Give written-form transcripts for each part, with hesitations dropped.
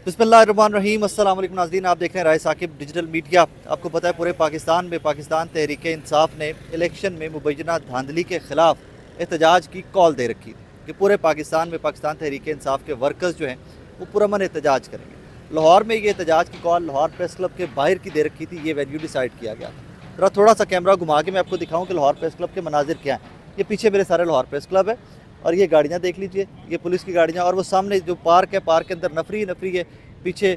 बिस्मिल्लाहिर्रहमानिर्रहीम। अस्सलाम वालेकुम नाज़रीन, आप देख रहे हैं राय साकिब डिजिटल मीडिया। आपको पता है पूरे पाकिस्तान में पाकिस्तान तहरीक इंसाफ ने इलेक्शन में मुबैना धांधली के ख़िलाफ़ एहतजाज की कॉल दे रखी कि पूरे पाकिस्तान में पाकिस्तान तहरीक इंसाफ के वर्कर्स जो हैं वो पुरअमन एहतजाज करेंगे। लाहौर में ये एहतजाज की कॉल लाहौर प्रेस क्लब के बाहर की दे रखी थी। ये वेन्यू डिसाइड किया गया था। थोड़ा सा कैमरा घुमा के मैं आपको दिखाऊँ कि लाहौर प्रेस क्लब के मनाजिर क्या हैं। ये पीछे मेरे सारे लाहौर प्रेस क्लब है और ये गाड़ियाँ देख लीजिए, ये पुलिस की गाड़ियाँ, और वो सामने जो पार्क है, पार्क के अंदर नफरी नफरी है। पीछे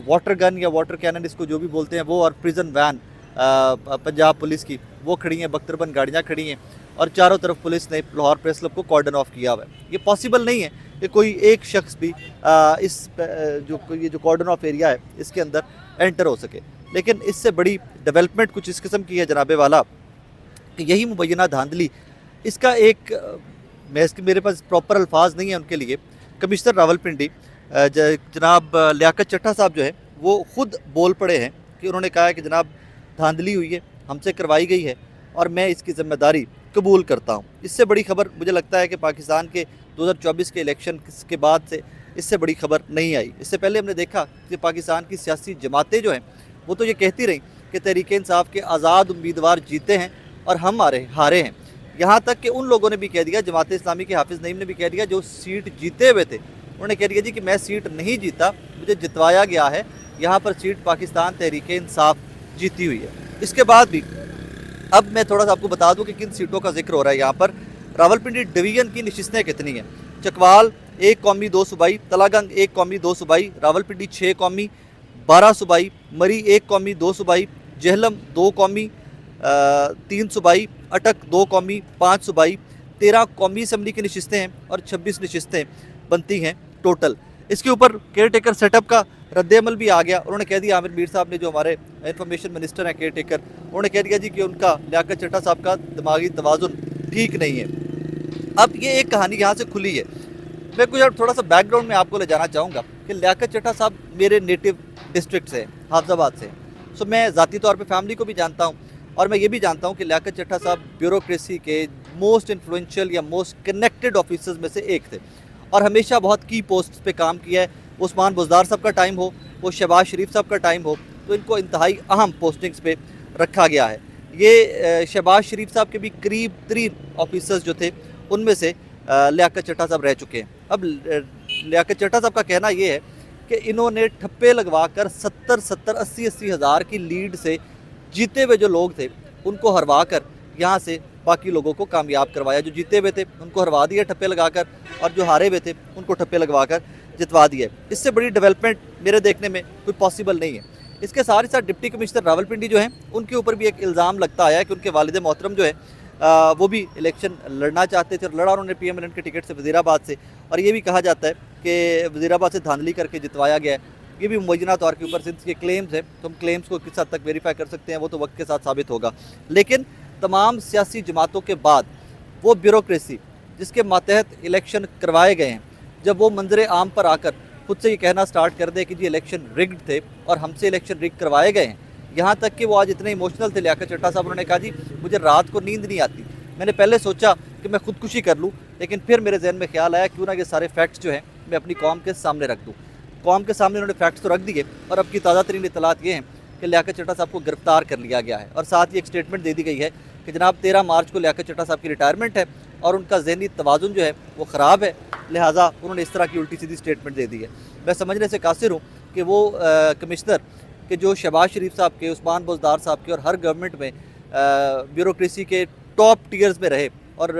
वाटर गन या वाटर कैनन इसको जो भी बोलते हैं वो, और प्रिजन वैन पंजाब पुलिस की वो खड़ी हैं, बख्तरबंद गाड़ियाँ खड़ी हैं और चारों तरफ पुलिस ने लाहौर प्रेस क्लब को कॉर्डन ऑफ किया हुआ है। ये पॉसिबल नहीं है कि कोई एक शख्स भी ये जो कॉर्डन ऑफ एरिया है इसके अंदर एंटर हो सके। लेकिन इससे बड़ी डेवलपमेंट कुछ इस किस्म की है जनाबे वाला कि यही मुबैना धांधली इसका एक मेरे पास प्रॉपर अल्फाज नहीं है उनके लिए। कमिश्नर रावलपिंडी जनाब लियाकत चट्टा साहब जो है वो ख़ुद बोल पड़े हैं कि उन्होंने कहा है कि जनाब धांधली हुई है, हमसे करवाई गई है और मैं इसकी ज़िम्मेदारी कबूल करता हूँ। इससे बड़ी खबर मुझे लगता है कि पाकिस्तान के 2024 के इलेक्शन के बाद से इससे बड़ी खबर नहीं आई। इससे पहले हमने देखा कि पाकिस्तान की सियासी जमातें जो हैं वो तो ये कहती रहीं कि तहरीक इंसाफ के आज़ाद उम्मीदवार जीते हैं और हम हारे हैं। यहाँ तक कि उन लोगों ने भी कह दिया, जमात इस्लामी के हाफिज़ नईम ने भी कह दिया, जो सीट जीते हुए थे उन्होंने कह दिया जी कि मैं सीट नहीं जीता, मुझे जितवाया गया है, यहाँ पर सीट पाकिस्तान तहरीक इंसाफ जीती हुई है। इसके बाद भी अब मैं थोड़ा सा आपको बता दूं कि किन सीटों का जिक्र हो रहा है। यहाँ पर रावलपिंडी डिवीज़न की नशिस्तें कितनी हैं। चकवाल 1 कौमी 2 सूबाई, तलागंग 1 कौमी 2 सूबाई, रावलपिंडी 6 कौमी 12 सूबाई, मरी 1 कौमी 2 सूबाई, जहलम 2 कौमी 3 सूबाई, अटक 2 कौमी 5 सूबाई, 13 कौमी असम्बली की नशिस्तें हैं और 26 नशिस्तें बनती हैं टोटल। इसके ऊपर केयर टेकर सेटअप का रद्द-ए-अमल भी आ गया। उन्होंने कह दिया, आमिर मीर साहब ने जो हमारे इंफॉर्मेशन मिनिस्टर हैं केयर टेकर, उन्होंने कह दिया जी कि उनका लियाकत चट्टा साहब का दिमागी तवाज़ुन ठीक नहीं है। अब ये एक कहानी यहाँ से खुली है। मैं कुछ थोड़ा सा बैकग्राउंड में आपको ले जाना चाहूँगा कि लियाकत चट्टा साहब मेरे नेटिव डिस्ट्रिक्ट से, हाफिज़ाबाद से। सो मैं ज़ाती तौर पर फैमिली को भी जानता हूँ और मैं ये भी जानता हूँ कि लियाकत चट्टा साहब ब्यूरोक्रेसी के मोस्ट इन्फ्लुएंशियल या मोस्ट कनेक्टेड ऑफिसर्स में से एक थे और हमेशा बहुत की पोस्ट पे काम किया है। उस्मान बुज़दार साहब का टाइम हो, वो शहबाज शरीफ साहब का टाइम हो, तो इनको इंतहाई अहम पोस्टिंग्स पे रखा गया है। ये शहबाज शरीफ साहब के भी करीब 3 ऑफिसर्स जो थे उनमें से लियाकत चट्टा साहब रह चुके हैं। अब लियाकत चट्टा साहब का कहना ये है कि इन्होंने ठप्पे लगवा कर 70-80 हज़ार की लीड से जीते हुए जो लोग थे उनको हरवा कर यहाँ से बाकी लोगों को कामयाब करवाया। जो जीते हुए थे उनको हरवा दिया ठप्पे लगाकर और जो हारे हुए थे उनको ठप्पे लगवा कर जितवा दिए। इससे बड़ी डेवलपमेंट मेरे देखने में कोई पॉसिबल नहीं है। इसके साथ ही साथ डिप्टी कमिश्नर रावलपिंडी जो हैं उनके ऊपर भी एक इल्ज़ाम लगता आया है कि उनके वालिद मोहतरम जो है वो भी इलेक्शन लड़ना चाहते थे और लड़ा उन्होंने PMLN के टिकट से वज़ीराबाद से, और ये भी कहा जाता है कि वज़ीराबाद से धांधली करके जितवाया गया है। ये भी मुबैना तौर के ऊपर सिंस के क्लेम्स हैं, तो हम क्लेम्स को किस हद तक वेरीफाई कर सकते हैं वो तो वक्त के साथ साबित होगा। लेकिन तमाम सियासी जमातों के बाद वो ब्यूरोक्रेसी जिसके मातहत इलेक्शन करवाए गए हैं, जब वो मंजर आम पर आकर खुद से ये कहना स्टार्ट कर दे कि जी इलेक्शन रिग्ड थे और हमसे इलेक्शन रिग करवाए गए हैं, यहाँ तक कि वो आज इतने इमोशनल थे लियाकत चट्टा साहब, उन्होंने कहा जी मुझे रात को नींद नहीं आती, मैंने पहले सोचा कि मैं खुदकुशी कर लूँ, लेकिन फिर मेरे जहन में ख्याल आया क्यों ना ये सारे फैक्ट्स जो हैं मैं अपनी कौम के सामने रख दूँ। कौम के सामने उन्होंने फैक्ट्स तो रख दिए और अब की ताज़ा तरीन इतलात ये हैं कि लियाकत चट्टा साहब को गिरफ्तार कर लिया गया है और साथ ही एक स्टेटमेंट दे दी गई है कि जनाब 13 मार्च को लियाकत चट्टा साहब की रिटायरमेंट है और उनका ज़हनी तवाज़ुन जो है वो ख़राब है, लिहाजा उन्होंने इस तरह की उल्टी सीधी स्टेटमेंट दे दी है। मैं समझने से कासिर हूँ कि वो कमिश्नर के जो शहबाज शरीफ साहब के, उस्मान बुज़दार साहब के और हर गवर्नमेंट में ब्यूरोक्रेसी के टॉप टीयर्स में रहे और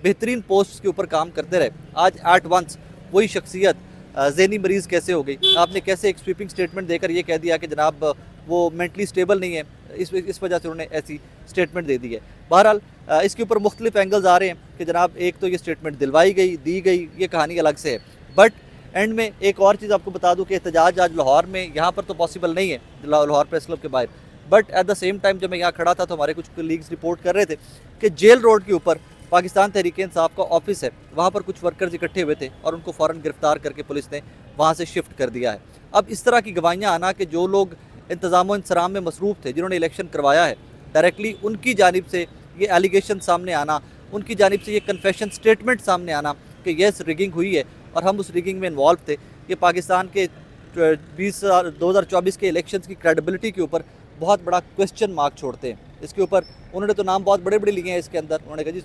बेहतरीन पोस्ट के ऊपर काम करते रहे, आज एट वंस वही शख्सियत ज़हनी मरीज़ कैसे हो गई। आपने कैसे एक स्वीपिंग स्टेटमेंट देकर ये कह दिया कि जनाब वो मेंटली स्टेबल नहीं है, इस वजह से उन्होंने ऐसी स्टेटमेंट दे दी है। बहरहाल इसके ऊपर मुख्तलिफ एंगल्स आ रहे हैं कि जनाब एक तो ये स्टेटमेंट दिलवाई गई, दी गई, ये कहानी अलग से है। बट एंड में एक और चीज़ आपको बता दूं कि एहतजाज आज लाहौर में, यहाँ पर तो पॉसिबल नहीं है लाहौर प्रेस क्लब के बाहर, but at the same time जब मैं यहाँ खड़ा था तो हमारे कुछ कलीग्स रिपोर्ट कर रहे थे कि जेल रोड के ऊपर पाकिस्तान तहरीक इंसाफ का ऑफिस है, वहाँ पर कुछ वर्कर्स इकट्ठे हुए थे और उनको फ़ौरन गिरफ्तार करके पुलिस ने वहाँ से शिफ्ट कर दिया है। अब इस तरह की गवाहियाँ आना कि जो लोग इंतज़ाम इंसराम में मसरूफ़ थे, जिन्होंने इलेक्शन करवाया है, डायरेक्टली उनकी जानिब से ये एलिगेशन सामने आना, उनकी जानिब से ये कन्फेशन स्टेटमेंट सामने आना कि येस रिगिंग हुई है और हम उस रिगिंग में इन्वॉल्व थे, ये पाकिस्तान के 2024 के इलेक्शंस की क्रेडिबिलिटी के ऊपर बहुत बड़ा क्वेश्चन मार्क छोड़ते हैं। इसके ऊपर उन्होंने तो नाम बहुत बड़े बड़े लिए हैं इसके अंदर, उन्होंने कहा जी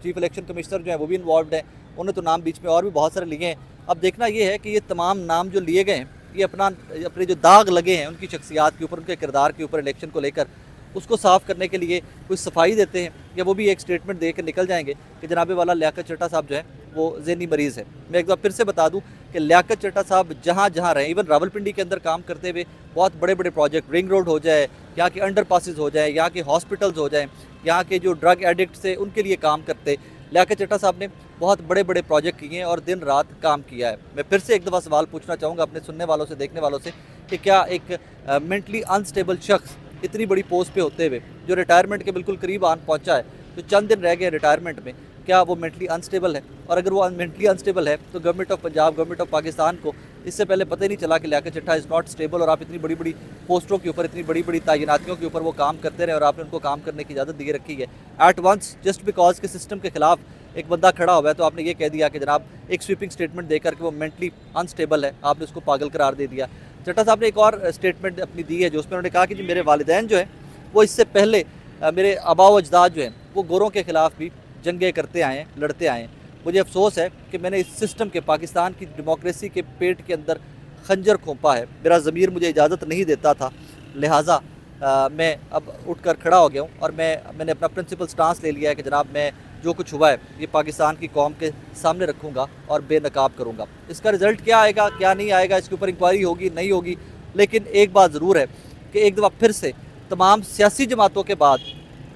चीफ इलेक्शन कमिश्नर जो है वो भी इन्वॉल्व है, उन्होंने तो नाम बीच में और भी बहुत सारे लिए हैं। अब देखना ये है कि ये तमाम नाम जो लिए गए हैं ये अपने जो दाग लगे हैं उनकी शख्सियात के ऊपर, उनके किरदार के ऊपर इलेक्शन को लेकर, उसको साफ़ करने के लिए कोई सफाई देते हैं या वो भी एक स्टेटमेंट दे कर निकल जाएंगे कि जनाबे वाला लियाकत चड्ढा साहब जो है वो ज़हनी मरीज़ है। मैं एक बार फिर से बता दूं कि लियाकत चड्ढा साहब जहाँ जहाँ रहे, इवन रावलपिंडी के अंदर काम करते हुए बहुत बड़े बड़े प्रोजेक्ट, रिंग रोड हो जाए, यहाँ के अंडर पासिस हो जाए, यहाँ के हॉस्पिटल्स हो जाए, यहाँ के जो ड्रग एडिक्ट्स है उनके लिए काम करते, लियाकत चड्ढा साहब ने बहुत बड़े बड़े प्रोजेक्ट किए हैं और दिन रात काम किया है। मैं फिर से एक दफ़ा सवाल पूछना चाहूँगा अपने सुनने वालों से, देखने वालों से, कि क्या एक मेंटली अनस्टेबल शख्स इतनी बड़ी पोस्ट पे होते हुए, जो रिटायरमेंट के बिल्कुल करीब आन पहुँचा है, जो चंद दिन रह गए रिटायरमेंट में, क्या वो मेंटली अनस्टेबल है? और अगर वो मेंटली अनस्टेबल है तो government of Punjab, government of Pakistan को इससे पहले पता ही नहीं चला कि Liaquat Chaddha is not stable, और आप इतनी बड़ी बड़ी पोस्टों के ऊपर, इतनी बड़ी बड़ी तैनातियों के ऊपर वो काम करते रहे और आपने उनको काम करने की इजाज़त दे रखी है। एट वंस जस्ट बिकॉज के सिस्टम के खिलाफ एक बंदा खड़ा हुआ है तो आपने ये कह दिया कि जनाब एक स्वीपिंग स्टेटमेंट देकर कि वो मेंटली अनस्टेबल है, आपने उसको पागल करार दे दिया। चड्ढा साहब ने एक और स्टेटमेंट अपनी दी है जो उसमें उन्होंने कहा कि जी मेरे वालिदैन जो है वो इससे पहले मेरे आबाओ अजदाद जो हैं वो गोरों के ख़िलाफ़ भी जंगें करते आए हैं, लड़ते आए हैं। मुझे अफसोस है कि मैंने इस सिस्टम के, पाकिस्तान की डेमोक्रेसी के पेट के अंदर खंजर खोंपा है, मेरा ज़मीर मुझे इजाज़त नहीं देता था, लिहाजा मैं अब उठकर खड़ा हो गया हूँ और मैंने अपना प्रिंसिपल स्टांस ले लिया है कि जनाब मैं जो कुछ हुआ है ये पाकिस्तान की कौम के सामने रखूँगा और बेनकाब करूँगा। इसका रिज़ल्ट क्या आएगा क्या नहीं आएगा, इसके ऊपर इंक्वायरी होगी नहीं होगी, लेकिन एक बात ज़रूर है कि एक दफ़ा फिर से तमाम सियासी जमातों के बाद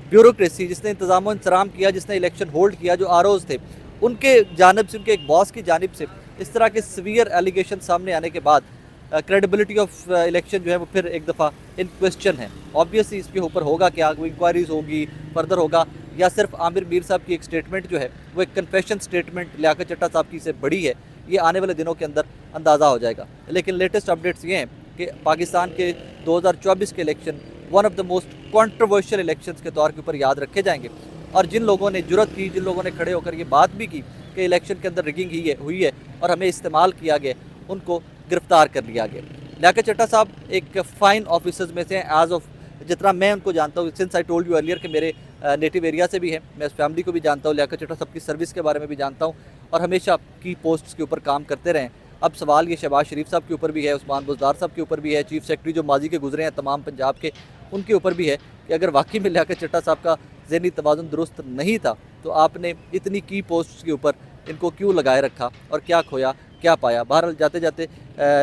ब्यूरोक्रेसी जिसने इंतज़ाम इंतज़ाम किया, जिसने इलेक्शन होल्ड किया, जो आरओज़ थे उनके जानिब से, उनके एक बॉस की जानिब से इस तरह के सीवियर एलिगेशन सामने आने के बाद क्रेडिबिलिटी ऑफ इलेक्शन जो है वो फिर एक दफ़ा इन क्वेश्चन है। ऑब्वियसली इसके ऊपर होगा क्या, कोई इंक्वायरीज होगी, फर्दर होगा, या सिर्फ आमिर मीर साहब की एक स्टेटमेंट जो है वो एक कन्फेशन स्टेटमेंट लियाकत चड्ढा साहब की से बड़ी है, ये आने वाले दिनों के अंदर अंदाज़ा हो जाएगा। लेकिन लेटेस्ट अपडेट्स ये हैं कि पाकिस्तान के 2024 के election one of the most controversial elections के तौर के ऊपर याद रखे जाएंगे, और जिन लोगों ने जुर्रत की, जिन लोगों ने खड़े होकर ये बात भी की कि इलेक्शन के अंदर रिगिंग हुई है और हमें इस्तेमाल किया गया, उनको गिरफ्तार कर लिया गया। लियाकत चड्ढा साहब एक फ़ाइन ऑफिसर्स में से हैं, एज ऑफ जितना मैं उनको जानता हूँ, since I told you earlier कि मेरे नेटिव एरिया से भी हैं, मैं इस फैमिली को भी जानता हूँ, लियाकत चड्ढा साहब की सर्विस के बारे में भी जानता हूँ और हमेशा की पोस्ट्स के ऊपर काम करते रहे। अब सवाल ये शहबाज शरीफ साहब के ऊपर भी है, उस्मान बुज़दार साहब के ऊपर भी है, चीफ सेक्रेटरी जो माजी के गुजरे हैं तमाम पंजाब के, उनके ऊपर भी है कि अगर वाकई में लियाकत चड्ढा साहब का ज़हनी तवाज़ुन दुरुस्त नहीं था तो आपने इतनी की पोस्ट्स के ऊपर इनको क्यों लगाए रखा और क्या खोया क्या पाया। बहरहाल जाते जाते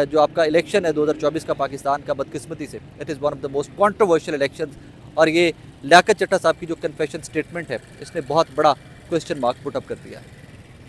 जो आपका इलेक्शन है 2024 का पाकिस्तान का, बदकिस्मती से it is one of the most controversial election, और ये लियाकत चड्ढा साहब की जो कन्फेशन स्टेटमेंट है इसने बहुत बड़ा क्वेश्चन मार्क पुट अप कर दिया है।